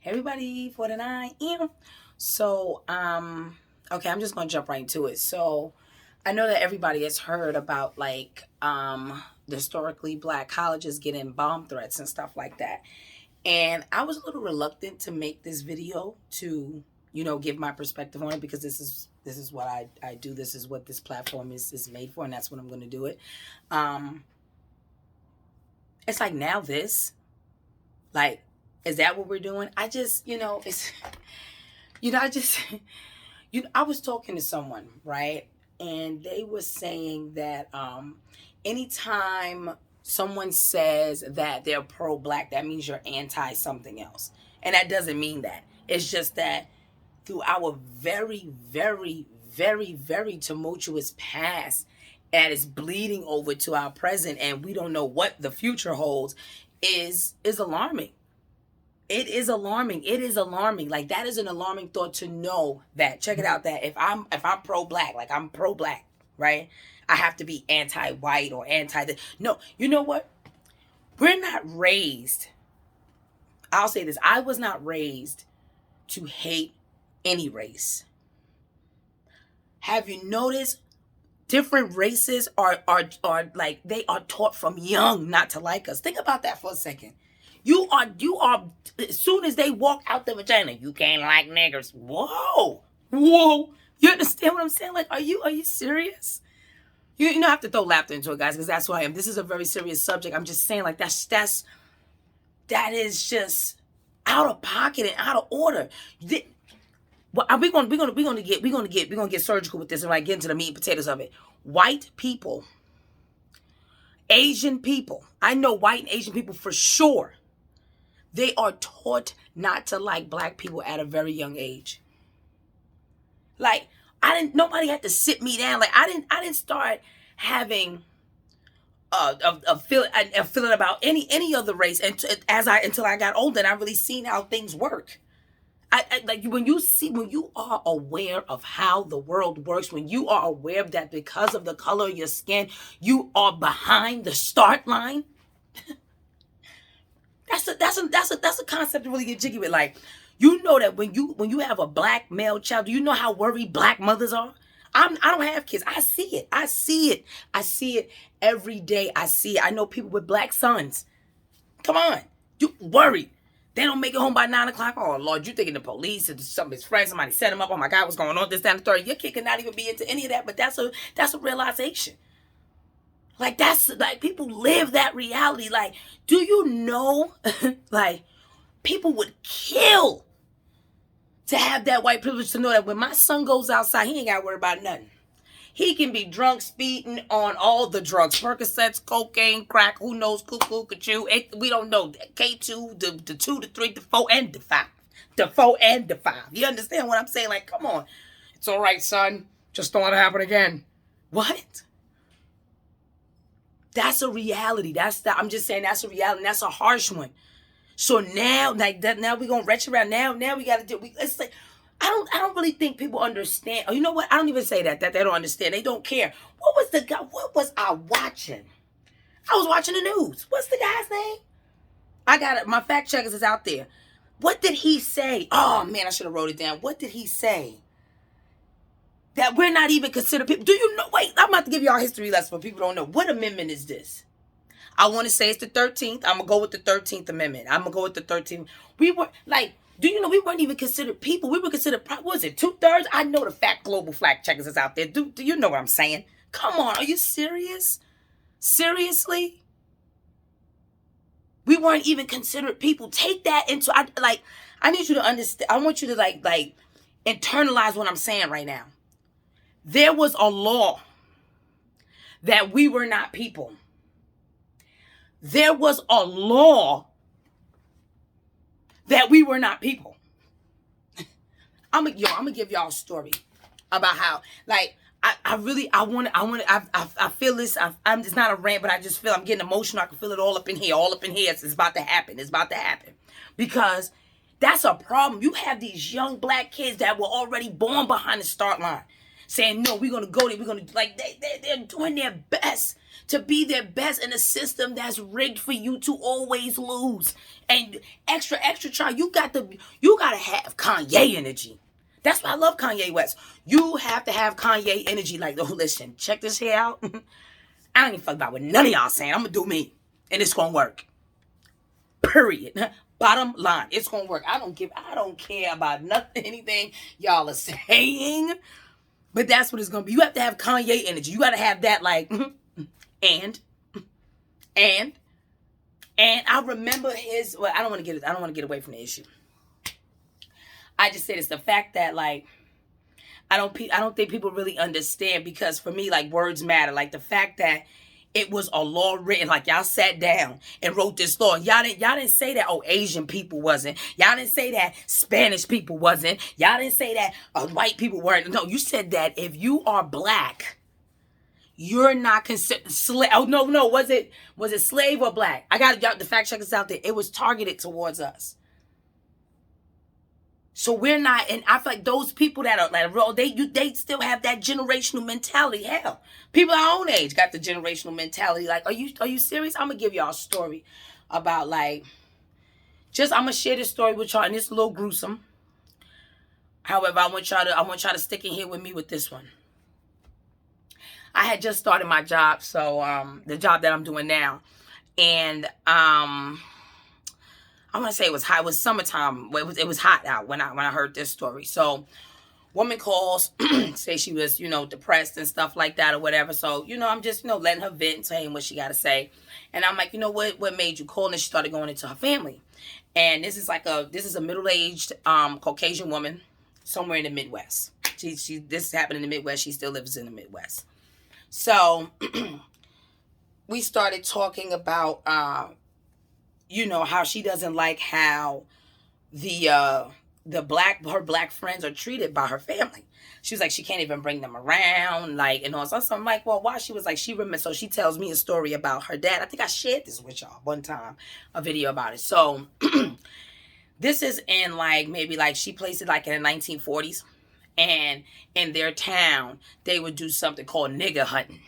Everybody, 49. Yeah. So, okay, I'm just gonna jump right into it. So, I know that everybody has heard about the historically black colleges getting bomb threats and stuff like that. And I was a little reluctant to make this video to, give my perspective on it because this is what I do. This is what this platform is made for, and that's what I'm gonna do it. Um, it's like now this, like, is that what we're doing? I just, it's I just, I was talking to someone, right? And they were saying that anytime someone says that they're pro-black, that means you're anti something else. And that doesn't mean that. It's just that through our very, very, very, very tumultuous past that is bleeding over to our present and we don't know what the future holds is alarming. It is alarming. It is alarming. Like, that is an alarming thought to know that, check it out, that if I'm pro-black, like I'm pro-black, right? I have to be anti-white or anti no, you know what? We're not raised. I'll say this. I was not raised to hate any race. Have you noticed different races are like, they are taught from young not to like us? Think about that for a second. You are, as soon as they walk out the vagina, you can't like niggers. Whoa. You understand what I'm saying? Like, are you serious? You don't have to throw laughter into it, guys, because that's who I am. This is a very serious subject. I'm just saying, like, that is just out of pocket and out of order. We're gonna get surgical with this and get into the meat and potatoes of it. White people, Asian people. I know white and Asian people for sure. They are taught not to like black people at a very young age. Like, nobody had to sit me down. Like, I didn't start having a feeling about any other race until I got older and I really seen how things work. I like, when you are aware of how the world works, when you are aware that because of the color of your skin, you are behind the start line. That's a concept to really get jiggy with. Like, that when you have a black male child, do you know how worried black mothers are? I don't have kids. I see it every day. I see it. I know people with black sons. Come on, you worried. They don't make it home by 9 o'clock. Oh Lord, you thinking the police or some of his friends, somebody set him up. Oh my God, what's going on? This, that, and the third. Your kid could not even be into any of that. But that's a realization. Like, that's like, people live that reality. Like, do you know, like, people would kill to have that white privilege to know that when my son goes outside, he ain't got to worry about nothing. He can be drunk, speeding on all the drugs, Percocets, cocaine, crack, who knows, cuckoo, kachoo, we don't know, K2, the 2, the 3, the 4, and the 5. The 4 and the 5. You understand what I'm saying? Like, come on. It's all right, son. Just don't let it happen again. What? That's a reality. I'm just saying, that's a reality. And that's a harsh one. So now, like that, now we're gonna retch around. Now we gotta do. It's like, I don't really think people understand. Oh, you know what? I don't even say that they don't understand. They don't care. What was I watching? I was watching the news. What's the guy's name? I got it. My fact checkers is out there. What did he say? Oh man, I should have wrote it down. What did he say? That we're not even considered people. Do you know? Wait, I'm about to give y'all a history lesson for people who don't know. What amendment is this? I want to say it's the 13th. I'm going to go with the 13th Amendment. I'm going to go with the 13th. We were, like, do you know we weren't even considered people? We were considered, what was it, 2/3? I know the global fact checkers is out there. Do you know what I'm saying? Come on, are you serious? Seriously? We weren't even considered people. Take that into, I need you to understand. I want you to, like internalize what I'm saying right now. There was a law that we were not people. There was a law that we were not people. I'm gonna give y'all a story about how, like, I feel this. It's not a rant, but I just feel I'm getting emotional. I can feel it all up in here. It's about to happen. Because that's a problem. You have these young black kids that were already born behind the start line. saying, no, we're going to go there. We're going to, like, they're doing their best to be their best in a system that's rigged for you to always lose. And extra try. You got to have Kanye energy. That's why I love Kanye West. You have to have Kanye energy. Like, oh, listen, check this here out. I don't even fuck about what none of y'all saying. I'm going to do me. And it's going to work. Period. Bottom line, it's going to work. I don't care about nothing, anything y'all are saying. But that's what it's going to be. You have to have Kanye energy. You got to have that, like, and I remember his, well, I don't want to get away from the issue. I just said it's the fact that, like, I don't think people really understand, because for me, like, words matter. Like, the fact that it was a law written, like, y'all sat down and wrote this law. Y'all didn't say that, oh, Asian people wasn't. Y'all didn't say that Spanish people wasn't. Y'all didn't say that white people weren't. No, you said that if you are black, you're not considered slave. Oh, no. Was it slave or black? I got the fact checkers out there. It was targeted towards us. So we're not, and I feel like those people that are like, they still have that generational mentality. Hell, people our own age got the generational mentality. Like, are you serious? I'm gonna give y'all a story about, like, I'm gonna share this story with y'all, and it's a little gruesome. However, I want y'all to stick in here with me with this one. I had just started my job, so the job that I'm doing now, and I want to say it was hot. It was summertime. It was hot out when I heard this story. So, woman calls, say she was, depressed and stuff like that or whatever. So, I'm just, letting her vent and saying what she got to say. And I'm like, what made you call? And she started going into her family. And this is a middle-aged Caucasian woman somewhere in the Midwest. This happened in the Midwest. She still lives in the Midwest. So, we started talking about how she doesn't like how her black friends are treated by her family. She was like, she can't even bring them around, like, and all. So I'm like, well, why? She was like, so she tells me a story about her dad. I think I shared this with y'all one time, a video about it. So this is in, like, maybe, like, she placed it like in the 1940s, and in their town they would do something called nigger hunting.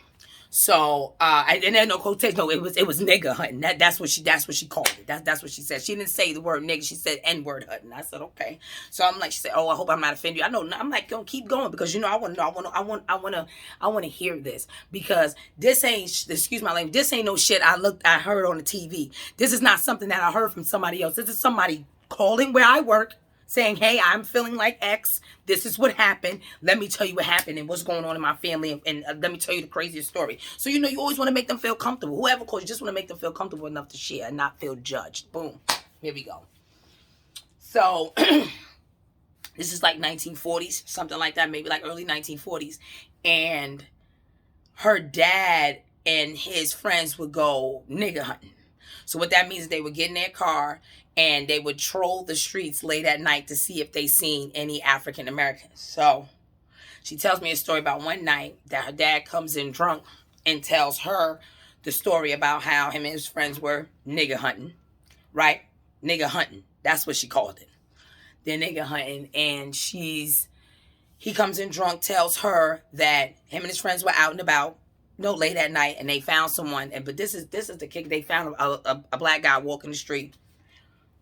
So, and then no quotation. No, it was nigger hunting. That's what she called it. That's what she said. She didn't say the word nigger. She said N-word hunting. I said, okay. So I'm like, she said, oh, I hope I'm not offending you. I know. I'm like, don't keep going, because I want to know. I want to hear this, because this ain't, excuse my language, this ain't no shit I heard on the TV. This is not something that I heard from somebody else. This is somebody calling where I work, saying, hey, I'm feeling like X. This is what happened. Let me tell you what happened and what's going on in my family. And let me tell you the craziest story. So, you always want to make them feel comfortable. Whoever calls, you just want to make them feel comfortable enough to share and not feel judged. Boom. Here we go. So, this is like 1940s, something like that. Maybe like early 1940s. And her dad and his friends would go nigger hunting. So what that means is they would get in their car and they would troll the streets late at night to see if they seen any African Americans. So she tells me a story about one night that her dad comes in drunk and tells her the story about how him and his friends were nigger hunting, right? Nigger hunting. That's what she called it. They're nigger hunting, and he comes in drunk, tells her that him and his friends were out and about, late at night, and they found someone. But this is the kick. They found a black guy walking the street,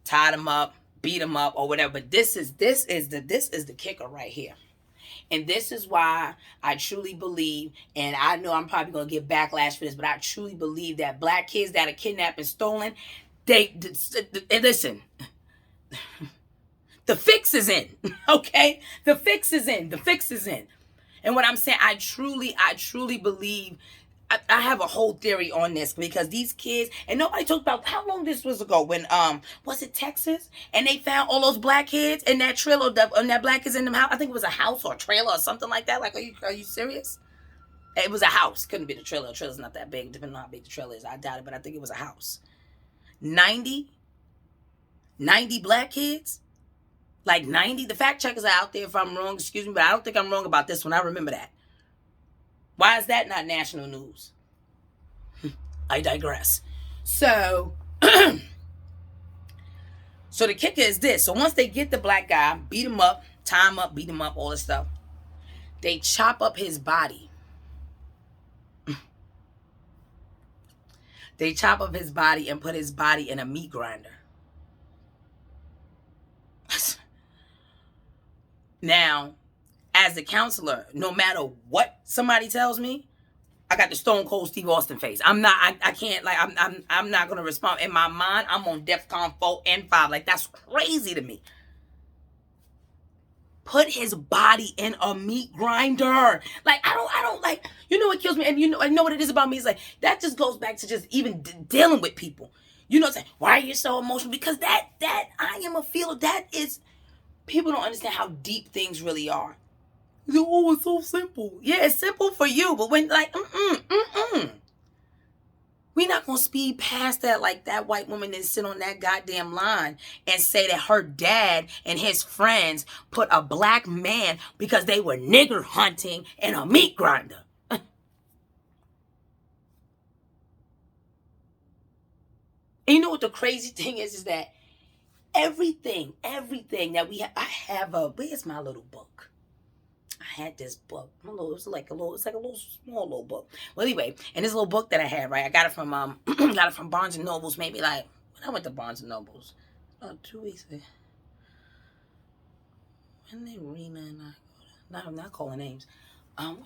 tied him up, beat him up, or whatever. But this is the kicker right here. And this is why I truly believe, and I know I'm probably gonna get backlash for this, but I truly believe that black kids that are kidnapped and stolen, listen. The fix is in, okay? The fix is in. And what I'm saying, I truly believe, I have a whole theory on this, because these kids, and nobody talked about how long this was ago when, was it Texas? And they found all those black kids in that trailer, and that black kids in them house. I think it was a house or a trailer or something like that. Like, are you serious? It was a house. Couldn't be the trailer. The trailer's not that big, depending on how big the trailer is. I doubt it, but I think it was a house. 90 black kids? Like 90? The fact checkers are out there if I'm wrong, excuse me, but I don't think I'm wrong about this one. I remember that. Why is that not national news? I digress. So, so the kicker is this. So once they get the black guy, beat him up, tie him up, beat him up, all this stuff, They chop up his body. They chop up his body and put his body in a meat grinder. Now, as a counselor, no matter what somebody tells me, I got the Stone Cold Steve Austin face. I can't, like, I'm not gonna respond. In my mind, I'm on DEFCON 4 and 5. Like, that's crazy to me. Put his body in a meat grinder. Like, I don't like, you know what kills me? And I know what it is about me. It's like, that just goes back to just even dealing with people. You know what I'm saying? Why are you so emotional? Because that I am a feeler. That is, people don't understand how deep things really are. Oh, it's so simple. Yeah, it's simple for you, but when, like, we're not going to speed past that like that white woman that sit on that goddamn line and say that her dad and his friends put a black man because they were nigger hunting in a meat grinder. And you know what the crazy thing is that everything that we have, I have where's my little book? I had this book. It's like a little small little book. Well, anyway, and this little book that I had, right? I got it from got it from Barnes and Nobles. Maybe like when I went to Barnes and Nobles, 2 weeks ago. When they Rena and I, I'm not calling names. When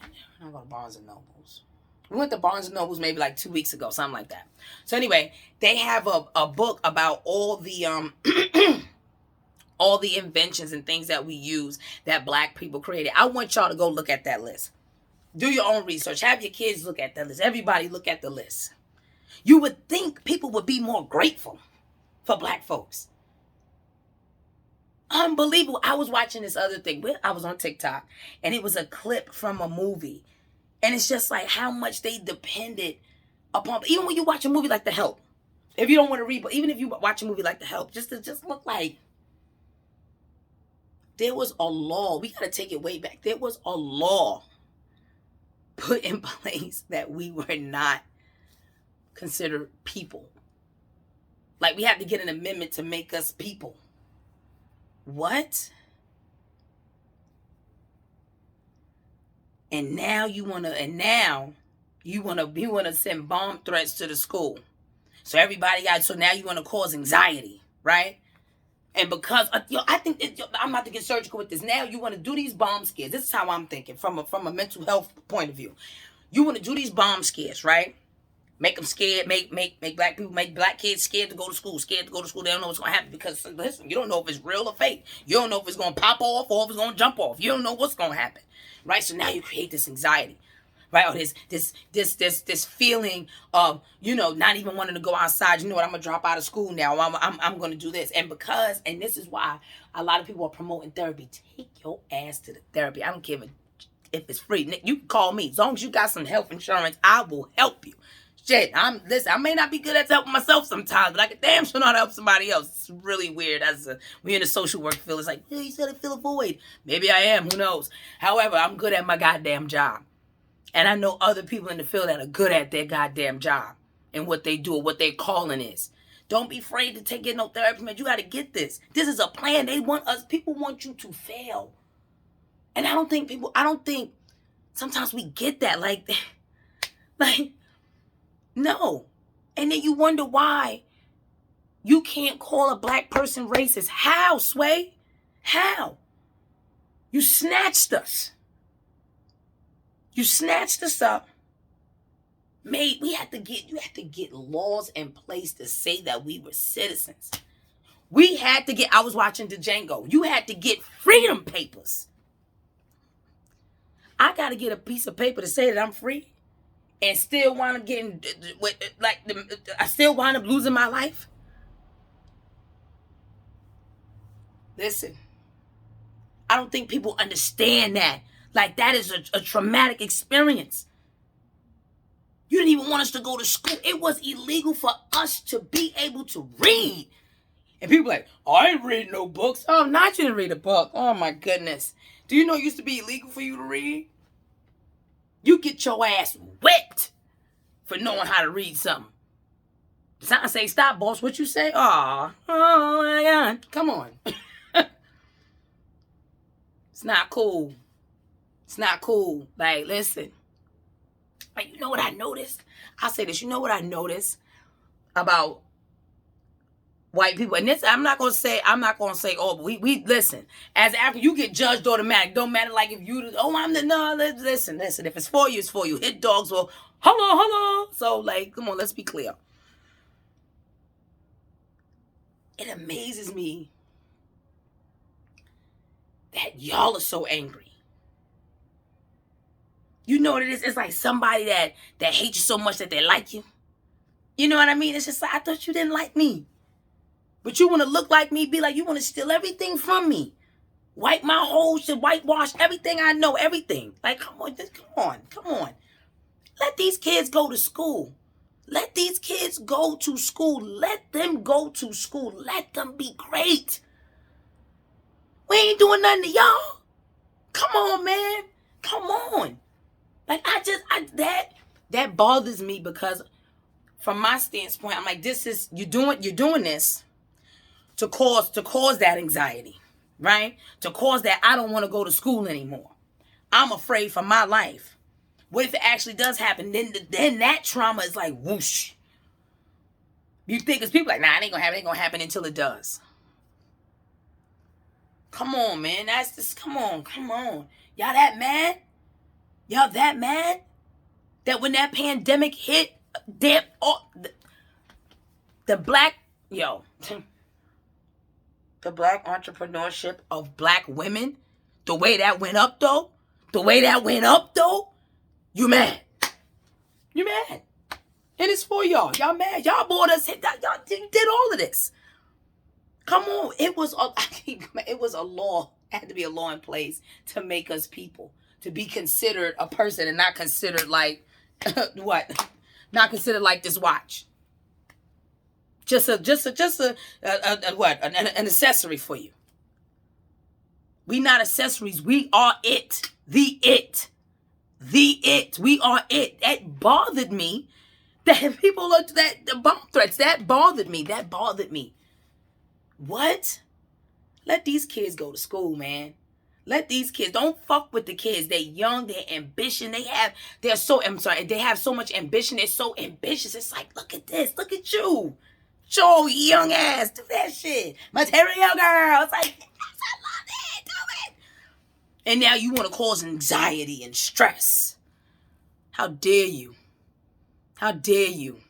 I go to Barnes and Nobles. We went to Barnes and Nobles maybe like 2 weeks ago, something like that. So anyway, they have a book about all the all the inventions and things that we use that black people created. I want y'all to go look at that list. Do your own research. Have your kids look at that list. Everybody look at the list. You would think people would be more grateful for black folks. Unbelievable. I was watching this other thing. I was on TikTok, and it was a clip from a movie. And it's just like how much they depended upon, even when you watch a movie like The Help. If you don't want to read, but even if you watch a movie like The Help, just look like there was a law. We got to take it way back. There was a law put in place that we were not considered people. Like, we had to get an amendment to make us people. What? And now you want to send bomb threats to the school. So now you want to cause anxiety, right? And because, I think, I'm about to get surgical with this. Now you want to do these bomb scares. This is how I'm thinking from a mental health point of view. You want to do these bomb scares, right? Make them scared, make black kids scared to go to school. They don't know what's going to happen because, listen, you don't know if it's real or fake. You don't know if it's going to pop off or if it's going to jump off. You don't know what's going to happen, right? So now you create this anxiety. Right, or this feeling of, not even wanting to go outside. You know what? I'm gonna drop out of school now. I'm gonna do this, and this is why a lot of people are promoting therapy. Take your ass to the therapy. I don't care if it's free. You can call me as long as you got some health insurance. I will help you. Shit, listen. I may not be good at helping myself sometimes, but I can damn sure know how to help somebody else. It's really weird. We in the social work field. It's like, you said I feel a void. Maybe I am. Who knows? However, I'm good at my goddamn job. And I know other people in the field that are good at their goddamn job and what they do or what their calling is. Don't be afraid to get no therapy, man. You got to get this. This is a plan. People want you to fail. And I don't think sometimes we get that. Like, no. And then you wonder why you can't call a black person racist. How, Sway? How? You snatched us. You snatched us up. You had to get laws in place to say that we were citizens. I was watching Django. You had to get freedom papers. I got to get a piece of paper to say that I'm free and still wind up I still wind up losing my life. Listen, I don't think people understand that. Like, that is a traumatic experience. You didn't even want us to go to school. It was illegal for us to be able to read. And people like, I ain't reading no books. Oh, not you didn't read a book. Oh, my goodness. Do you know it used to be illegal for you to read? You get your ass whipped for knowing how to read something. Something say, stop, boss. What you say? Oh my God. Come on. It's not cool. It's not cool. Like, listen. Like, you know what I noticed? I'll say this. You know what I noticed about white people? And this, I'm not gonna say, oh, but we listen. As African, you get judged automatic. Don't matter like if you, oh, I'm the, no, listen. If it's for you, it's for you. Hit dogs will, hello. So, like, come on, let's be clear. It amazes me that y'all are so angry. You know what it is? It's like somebody that hates you so much that they like you. You know what I mean? It's just like, I thought you didn't like me. But you want to look like me, be like, you want to steal everything from me. Wipe my whole shit, whitewash everything I know, everything. Like, come on. Let these kids go to school. Let these kids go to school. Let them go to school. Let them be great. We ain't doing nothing to y'all. Come on, man. Come on. Like, that bothers me because from my standpoint, I'm like, you're doing this to cause that anxiety, right? To cause that I don't want to go to school anymore. I'm afraid for my life. What if it actually does happen? Then that trauma is like whoosh. You think it's people like, nah, it ain't gonna happen until it does. Come on, man. That's just come on. Y'all that mad? Y'all that mad? That when that pandemic hit, the black entrepreneurship of black women, the way that went up though, you mad. And it's for y'all. Y'all mad. Y'all bought us. Y'all did all of this. Come on. It was a law. It had to be a law in place to make us people. To be considered a person and not considered like what? Not considered like this watch. Just an accessory for you. We not accessories. We are it. The it. We are it. That bothered me. That people looked at the bomb threats. That bothered me. What? Let these kids go to school, man. Let these kids, don't fuck with the kids. They're young, they're ambition. They have so much ambition. They're so ambitious. It's like, look at this. Look at you. Show young ass. Do that shit. Material girl. It's like, yes, I love it. Do it. And now you want to cause anxiety and stress. How dare you? How dare you?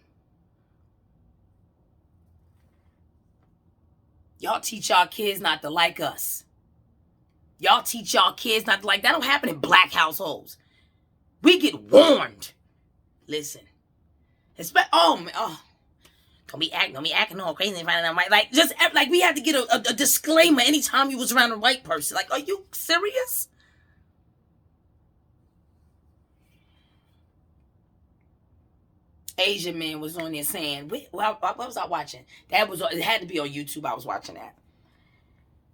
Y'all teach y'all kids not to like us. Y'all teach y'all kids not to like. That don't happen in black households. We get warned. Listen. Don't be acting all crazy in front of them. Like, just like we had to get a disclaimer anytime you was around a white person. Like, are you serious? Asian man was on there saying, what was I watching? It had to be on YouTube. I was watching that.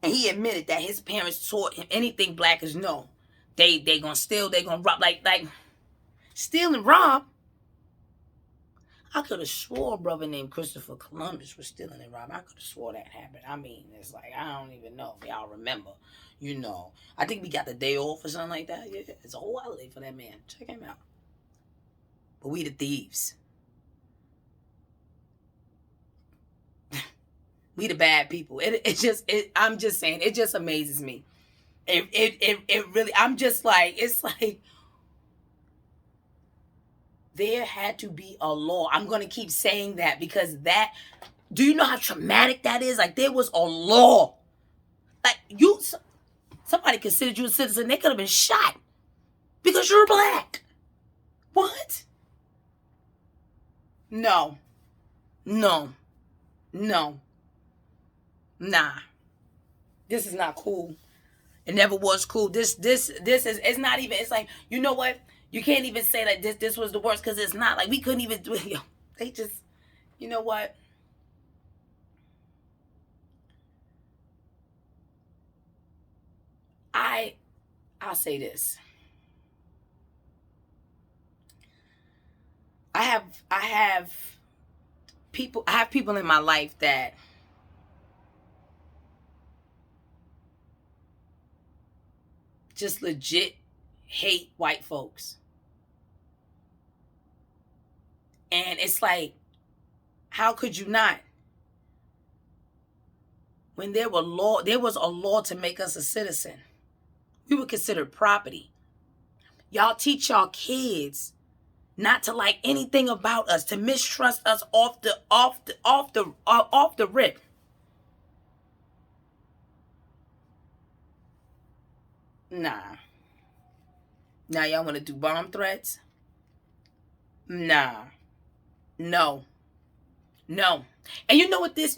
And he admitted that his parents taught him anything black is no. They gonna steal, they gonna rob, like steal and rob. I could have swore a brother named Christopher Columbus was stealing and robbing. I could have swore that happened. I mean, it's like, I don't even know if y'all remember. I think we got the day off or something like that. Yeah, it's a whole holiday for that man. Check him out. But we the thieves. We the bad people. I'm just saying, it just amazes me. It really, I'm just like, it's like, there had to be a law. I'm going to keep saying that because do you know how traumatic that is? Like, there was a law. Like, somebody considered you a citizen, they could have been shot because you're black. What? No. Nah. This is not cool. It never was cool. This is, it's not even, it's like, you know what? You can't even say that this was the worst because it's not. Like, we couldn't even do it. They just, you know what? I'll say this. I have people in my life that just legit hate white folks. And it's like, how could you not? When there was a law to make us a citizen. We were considered property. Y'all teach y'all kids not to like anything about us, to mistrust us off the rip. Nah. Now y'all want to do bomb threats? Nah. No. No. And you know what this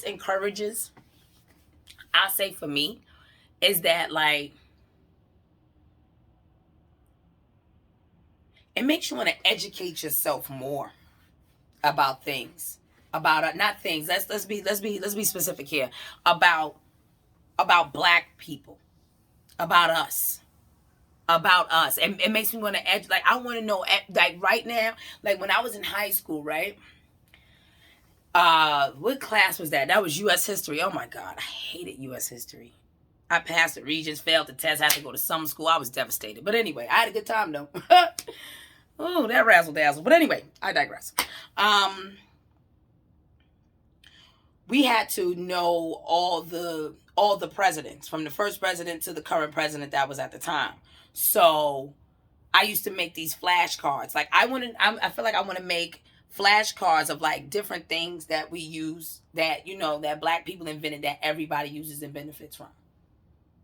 encourages? I'll say for me is that, like, it makes you want to educate yourself more about things. About not things. Let's be specific here. About black people. About us. And it makes me want to like, I want to know, like, right now, like when I was in high school, right? What class was that? That was U.S. history. Oh my God, I hated U.S. history. I passed the Regents, failed the test, had to go to summer school. I was devastated. But anyway, I had a good time though. Oh, that razzle dazzle. But anyway, I digress. We had to know all the presidents, from the first president to the current president that was at the time. So I used to make these flashcards. Like, I feel like I want to make flashcards of like different things that we use that, you know, that black people invented, that everybody uses and benefits from.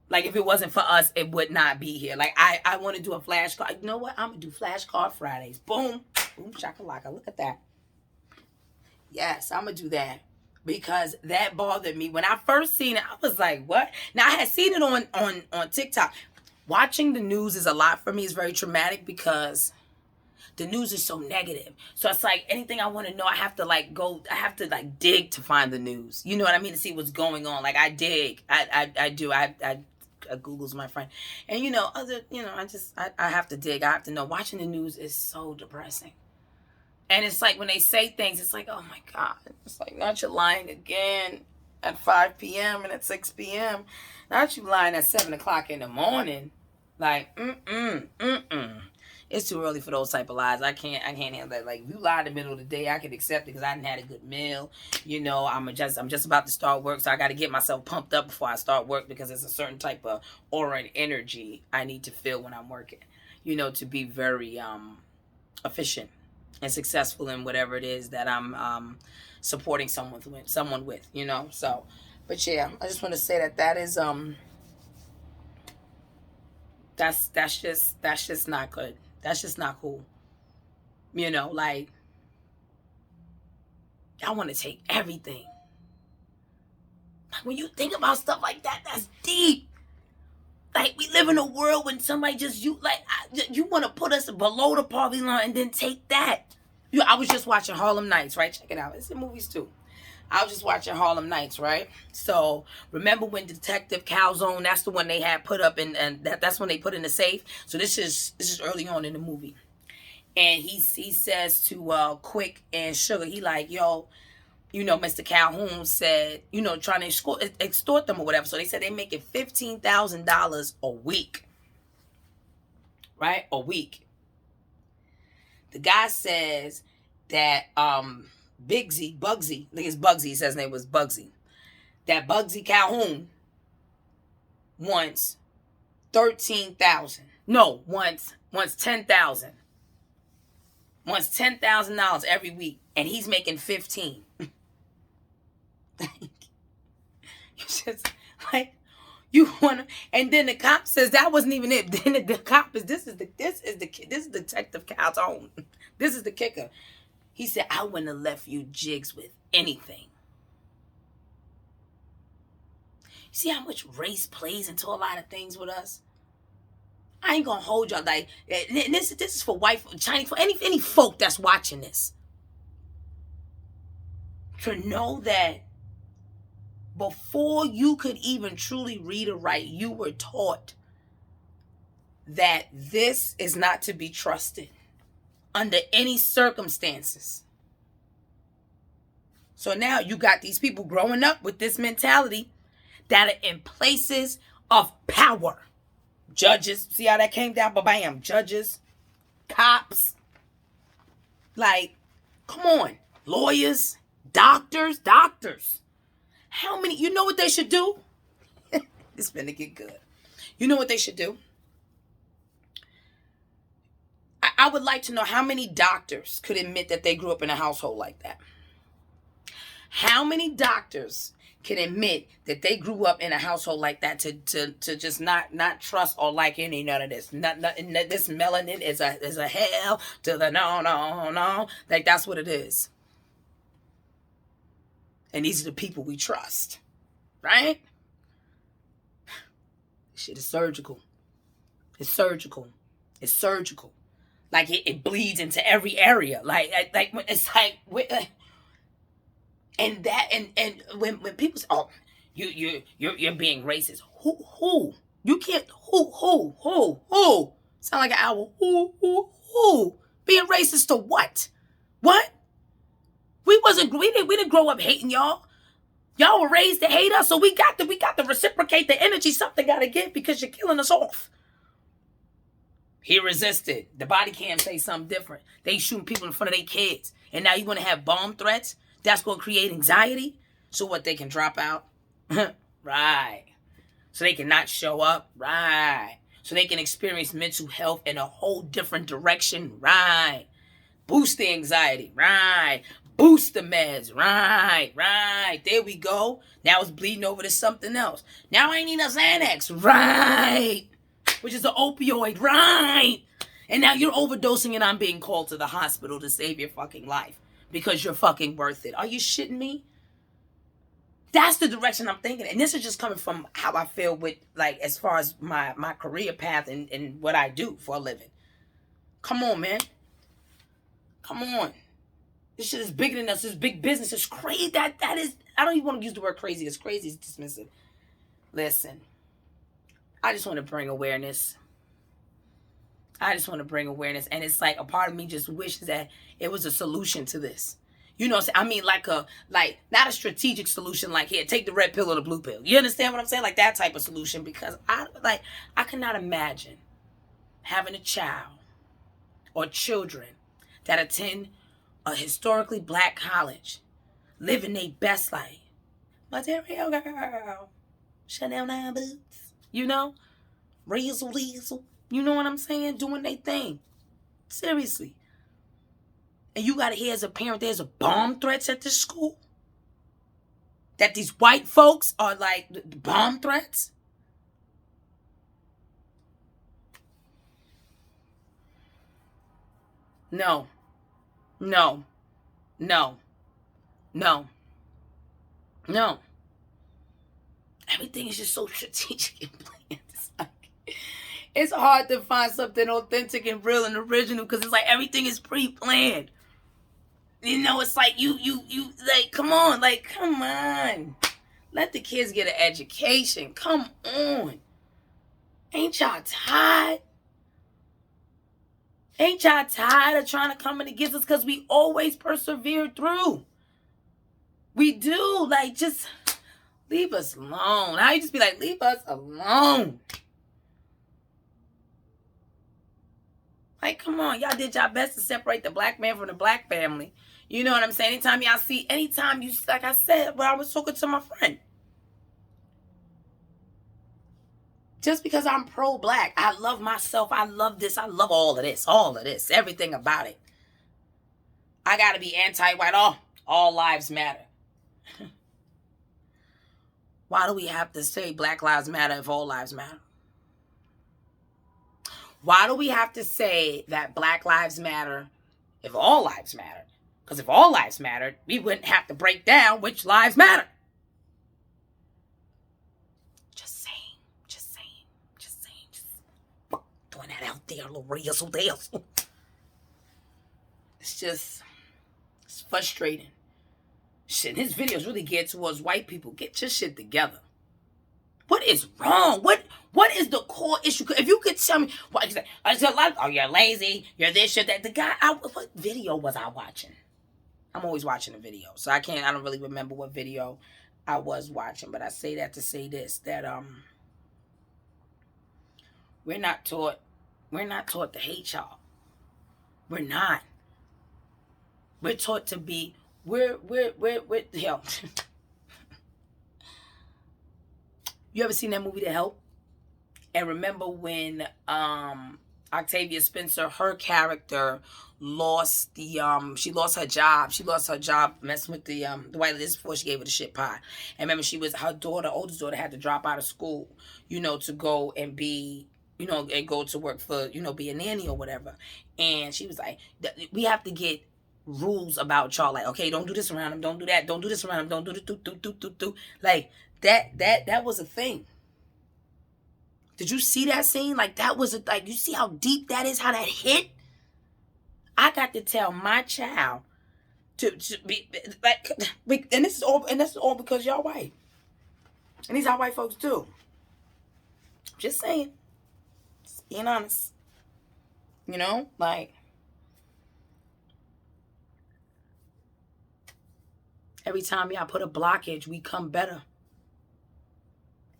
Like, if it wasn't for us, it would not be here. Like, I want to do a flashcard. You know what? I'm going to do flashcard Fridays. Boom. Boom, shakalaka. Look at that. Yes, I'm going to do that. Because that bothered me. When I first seen it, I was like, what? Now, I had seen it on TikTok. Watching the news is a lot for me. It's very traumatic because the news is so negative. So it's like, anything I want to know, I have to dig to find the news. You know what I mean? To see what's going on. Like, I dig. I do. Google's my friend. And, you know, I have to dig. I have to know. Watching the news is so depressing. And it's like, when they say things, it's like, oh my God. It's like, not you lying again at 5 p.m. and at 6 p.m. Not you lying at 7 o'clock in the morning. Like, It's too early for those type of lies. I can't handle that. Like, if you lie in the middle of the day, I can accept it because I didn't had a good meal. You know, I'm just about to start work, so I got to get myself pumped up before I start work, because there's a certain type of aura and energy I need to feel when I'm working, you know, to be very efficient and successful in whatever it is that I'm supporting someone with, you know. So, but yeah, I just want to say that is that's just not good. That's just not cool. You know, like, I want to take everything. Like, when you think about stuff like that, that's deep. Like, we live in a world when somebody you want to put us below the poverty line and then take that. I was just watching Harlem Nights, right? Check it out. It's in movies too. I was just watching Harlem Nights, right? So, remember when Detective Calzone, that's the one they had put up and that's when they put in the safe. So this is early on in the movie. And he says to Quick and Sugar, he like, yo, you know, Mr. Calhoun said, you know, trying to extort them or whatever. So they said they making $15,000 a week. Right? A week. The guy says that Bugsy, I think it's Bugsy, he says his name was Bugsy, that Bugsy Calhoun wants 13,000. No, wants 10,000. Wants $10,000 every week, and he's making 15. You just like, you wanna, and then the cop says that wasn't even it. Then the cop is this is Detective Calhoun. This is the kicker. He said, I wouldn't have left you jigs with anything. You see how much race plays into a lot of things with us? I ain't gonna hold y'all like this is for white, Chinese, for any folk that's watching this. To know that before you could even truly read or write, you were taught that this is not to be trusted under any circumstances. So now you got these people growing up with this mentality that are in places of power. Judges. See how that came down? Ba-bam. Judges. Cops. Like, come on. Lawyers. Doctors. How many? You know what they should do? It's gonna get good. You know what they should do? I would like to know how many doctors could admit that they grew up in a household like that. How many doctors can admit that they grew up in a household like that to just not trust or like any none of this? Not this melanin is a hell to the no. Like that's what it is. And these are the people we trust. Right? Shit is surgical. It's surgical. Like it bleeds into every area. Like it's like and when people say, "Oh, you're being racist," who you can't who sound like an owl. Who being racist to what? What? We didn't grow up hating y'all. Y'all were raised to hate us, so we got to reciprocate the energy. Something got to give because you're killing us off. He resisted. The body cam say something different. They shooting people in front of their kids. And now you're going to have bomb threats? That's going to create anxiety? So what, they can drop out? Right. So they can not show up? Right. So they can experience mental health in a whole different direction? Right. Boost the anxiety? Right. Boost the meds? Right. There we go. Now it's bleeding over to something else. Now I need a Xanax? Right. Which is an opioid, right? And now you're overdosing and I'm being called to the hospital to save your fucking life because you're fucking worth it. Are you shitting me? That's the direction I'm thinking. And this is just coming from how I feel with, like, as far as my career path and what I do for a living. Come on, man. Come on. This shit is bigger than us. This big business is crazy. That is, I don't even want to use the word crazy. It's crazy. It's dismissive. Listen. I just want to bring awareness. And it's like a part of me just wishes that it was a solution to this. You know, I mean, like not a strategic solution, like, here, take the red pill or the blue pill. You understand what I'm saying? Like that type of solution, because I cannot imagine having a child or children that attend a historically black college, living their best life. Material girl, Chanel 9 boots. You know, razzle, you know what I'm saying? Doing their thing. Seriously. And you gotta hear as a parent, there's a bomb threats at this school? That these white folks are like bomb threats? No. Everything is just so strategic and planned. It's hard to find something authentic and real and original because it's like everything is pre-planned. You know, it's like you like, come on. Let the kids get an education. Come on. Ain't y'all tired? Ain't y'all tired of trying to come in against us? Because we always persevere through. We do. Like, just leave us alone. I just be like, leave us alone. Like, come on. Y'all did y'all best to separate the black man from the black family. You know what I'm saying? Anytime you, like I said, when I was talking to my friend. Just because I'm pro-black, I love myself, I love this, I love all of this, everything about it. I gotta be anti-white, all lives matter. Why do we have to say Black Lives Matter if all lives matter? Why do we have to say that Black Lives Matter if all lives matter? Because if all lives mattered, we wouldn't have to break down which lives matter. Just throwing that out there, a little razzle dazzle. It's frustrating. Shit, his videos really geared towards white people. Get your shit together. What is wrong? What is the core issue? If you could tell me, you're lazy, you're this, you're that. The guy, what video was I watching? I'm always watching a video, so I don't really remember what video I was watching, but I say that to say this, that We're not taught. We're not taught to hate y'all. We're not. We're taught to be. We're hell. You ever seen that movie The Help? And remember when Octavia Spencer, her character, lost the she lost her job. She lost her job messing with the white lady before she gave her the shit pie. And remember, she was her daughter, oldest daughter, had to drop out of school, to go and be, and go to work for, be a nanny or whatever. And she was like, we have to get rules about y'all. Like, okay, don't do this around them, don't do that, don't do this around them, don't do this, do. Like that was a thing. Did you see that scene? Like, that was you see how deep that is, how that hit? I got to tell my child to be like, and this is all because y'all white. And these are white folks too. Just saying. Just being honest. Like, every time y'all put a blockage, we come better.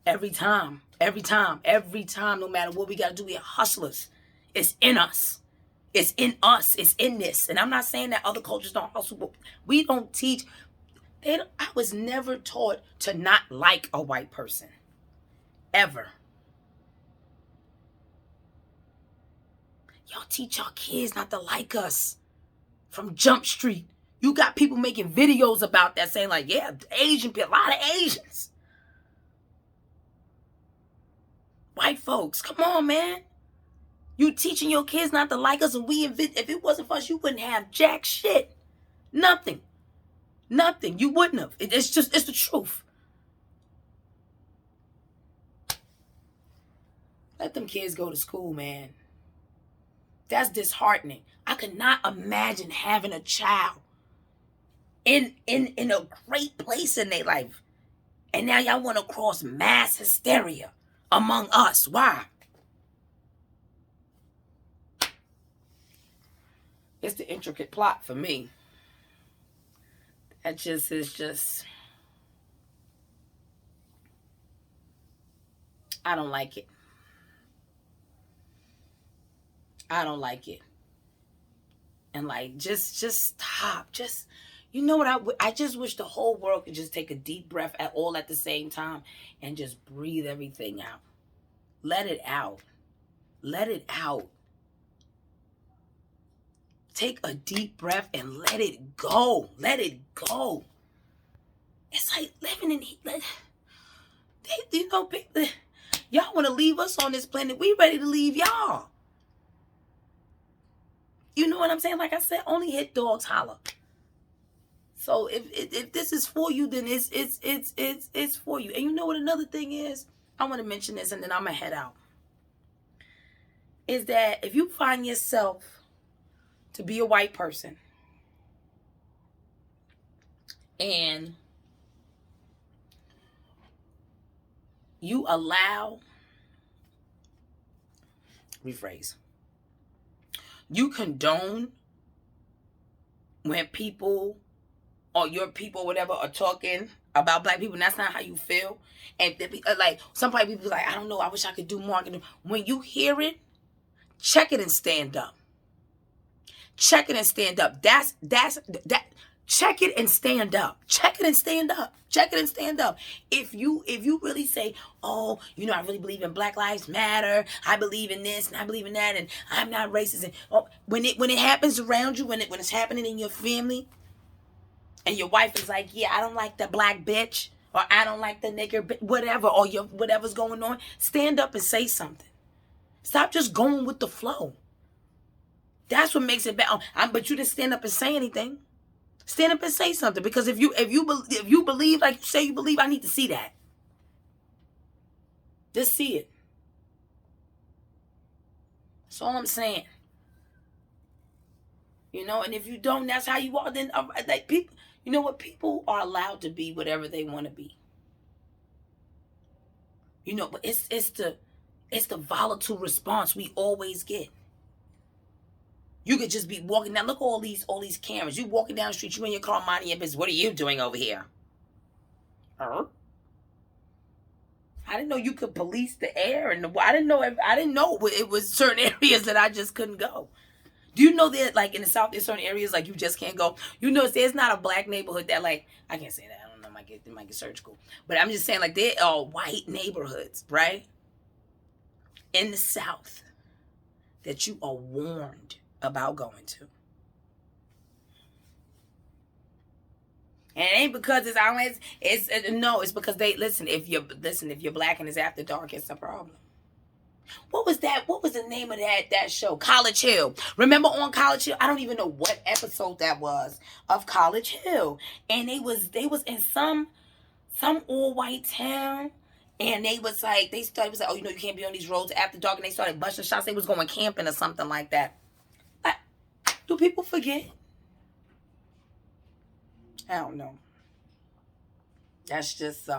Every time, no matter what we got to do, we are hustlers. It's in us. It's in us. It's in this. And I'm not saying that other cultures don't hustle, but we don't teach. I was never taught to not like a white person. Ever. Y'all teach y'all kids not to like us. From Jump Street. You got people making videos about that saying like, yeah, Asian people, a lot of Asians. White folks, come on, man. You teaching your kids not to like us, and if it wasn't for us, you wouldn't have jack shit. Nothing. You wouldn't have. It's the truth. Let them kids go to school, man. That's disheartening. I could not imagine having a child in a great place in their life. And now y'all want to cross mass hysteria among us. Why? It's the intricate plot for me. That is I don't like it. And like, just stop. You know what? I just wish the whole world could just take a deep breath at the same time and just breathe everything out. Let it out. Take a deep breath and let it go. It's like living in heat. People, y'all want to leave us on this planet. We ready to leave y'all. You know what I'm saying? Like I said, only hit dogs holler. So if this is for you, then it's for you. And you know what another thing is? I want to mention this and then I'm going to head out. Is that if you find yourself to be a white person and you you condone when people or your people, whatever, are talking about black people, and that's not how you feel. And like, some white people like, I don't know, I wish I could do more. When you hear it, check it and stand up. Check it and stand up. Check it and stand up. If you really say, oh, I really believe in Black Lives Matter. I believe in this and I believe in that, and I'm not racist. And when it happens around you, when it's happening in your family, and your wife is like, yeah, I don't like the black bitch, or I don't like the nigger, whatever, or whatever's going on, stand up and say something. Stop just going with the flow. That's what makes it bad. But you didn't stand up and say anything. Stand up and say something. Because if you believe like you say you believe, I need to see that. Just see it. That's all I'm saying. And if you don't, that's how you are. Then like people, you know what? People are allowed to be whatever they want to be. But it's the volatile response we always get. You could just be walking down. Look at all these cameras. You walking down the street. You in your car minding your business. What are you doing over here? I didn't know you could police the air and I didn't know it was certain areas that I just couldn't go. Do you know that, like, in the South, there's certain areas, like, you just can't go? You know, there's not a black neighborhood that, like, I can't say that. I don't know. It might get surgical. But I'm just saying, like, they're all white neighborhoods, right? In the South that you are warned about going to. And it ain't because it's always, it's because if you're black and it's after dark, it's a problem. What was that? What was the name of that show? College Hill. Remember on College Hill? I don't even know what episode that was of College Hill. And they was in some all white town. And they was like, oh, you can't be on these roads after dark. And they started busting shots. They was going camping or something like that. Do people forget? I don't know. That's just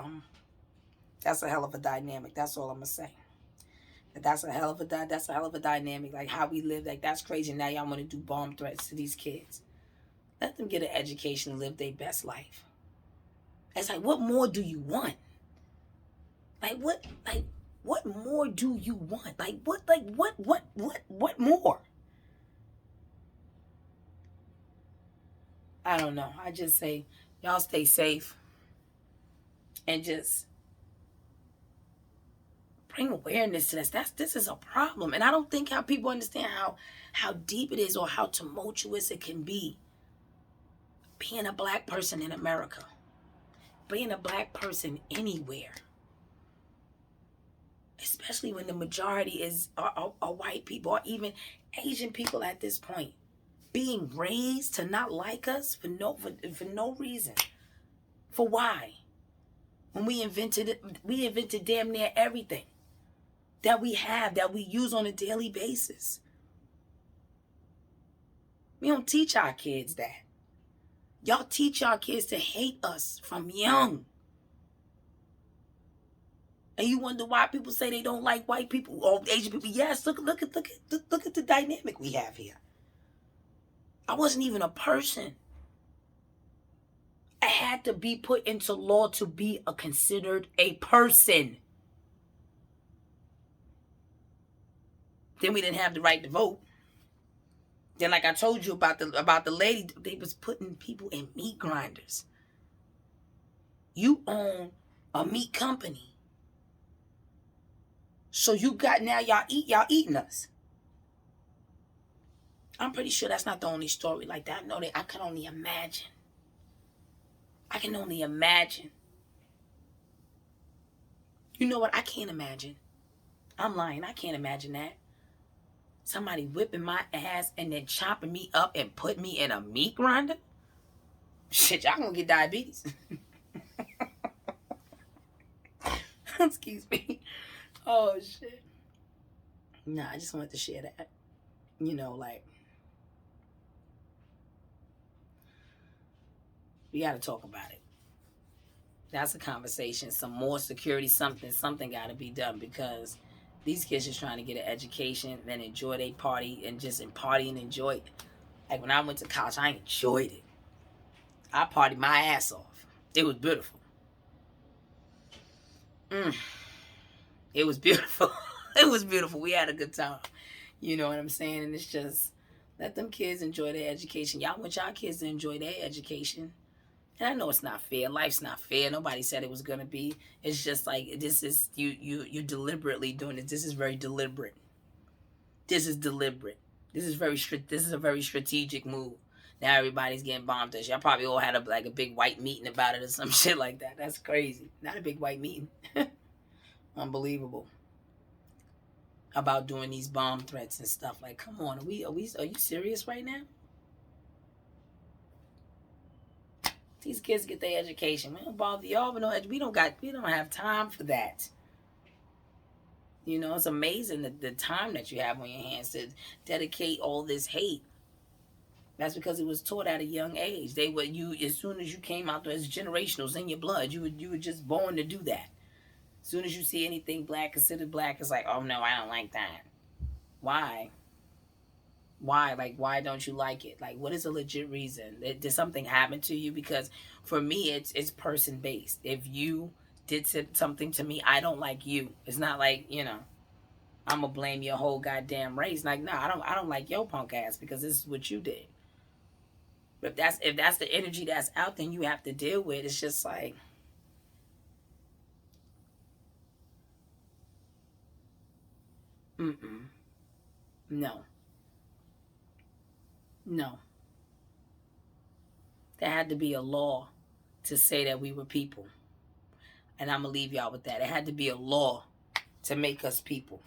that's a hell of a dynamic. That's all I'm gonna say. That's a hell of a dynamic. Like, how we live, like, that's crazy. Now y'all want to do bomb threats to these kids. Let them get an education and live their best life. It's like, what more do you want? What more do you want? What more? I don't know. I just say, y'all stay safe and just bring awareness to this. This is a problem. And I don't think how people understand how deep it is or how tumultuous it can be. Being a black person in America. Being a black person anywhere. Especially when the majority are white people or even Asian people at this point. Being raised to not like us for no reason. For why? When we invented damn near everything that we have, that we use on a daily basis. We don't teach our kids that. Y'all teach our kids to hate us from young. And you wonder why people say they don't like white people or Asian people. Yes, look at the dynamic we have here. I wasn't even a person. I had to be put into law to be considered a person. Then we didn't have the right to vote. Then, like I told you about the lady, they was putting people in meat grinders. You own a meat company. So y'all eating us. I'm pretty sure that's not the only story like that. I can only imagine. You know what? I can't imagine. I'm lying. I can't imagine that. Somebody whipping my ass and then chopping me up and put me in a meat grinder? Shit, y'all gonna get diabetes. Excuse me. Oh, shit. Nah, I just wanted to share that. We gotta talk about it. That's a conversation. Some more security, something gotta be done, because these kids just trying to get an education and enjoy their party and enjoy it. Like, when I went to college, I enjoyed it. I partied my ass off. It was beautiful. It was beautiful. It was beautiful. We had a good time. You know what I'm saying? And it's just, let them kids enjoy their education. Y'all want y'all kids to enjoy their education. And I know it's not fair. Life's not fair. Nobody said it was going to be. It's just like, this is, you're deliberately doing it. This is very deliberate. This is deliberate. This is a very strategic move. Now everybody's getting bombed. Y'all probably all had a big white meeting about it or some shit like that. That's crazy. Not a big white meeting. Unbelievable. About doing these bomb threats and stuff. Like, come on. Are you serious right now? These kids get their education. We don't bother y'all, but we don't have time for that. It's amazing the time that you have on your hands to dedicate all this hate. That's because it was taught at a young age. As soon as you came out there, it's generationals in your blood. You were just born to do that. As soon as you see anything black, considered black, it's like, oh no, I don't like that. Why? Like, why don't you like it? Like, what is a legit reason? Did something happen to you? Because for me, it's person based. If you did something to me, I don't like you. It's not like, I'm gonna blame your whole goddamn race. Like, no, I don't like your punk ass because this is what you did. But if that's the energy that's out there, you have to deal with. It's just like, no, no. There had to be a law to say that we were people, and I'm gonna leave y'all with that. It had to be a law to make us people.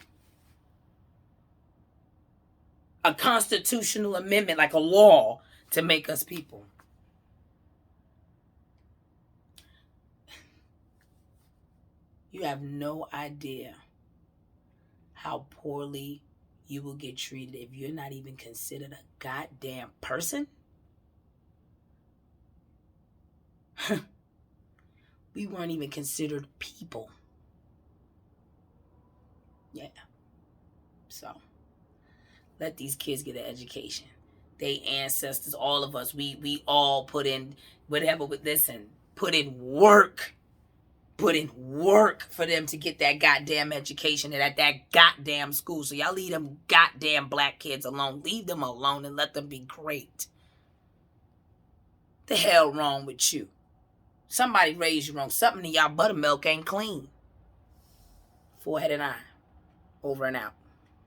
A constitutional amendment, like a law to make us people. You have no idea how poorly you will get treated if you're not even considered a goddamn person. We weren't even considered people. Yeah. So, let these kids get an education. They ancestors, all of us, we all put in whatever. Listen, put in work for them to get that goddamn education and at that goddamn school. So y'all leave them goddamn black kids alone. Leave them alone and let them be great. The hell wrong with you? Somebody raised you wrong. Something in y'all buttermilk ain't clean. Forehead and I. Over and out.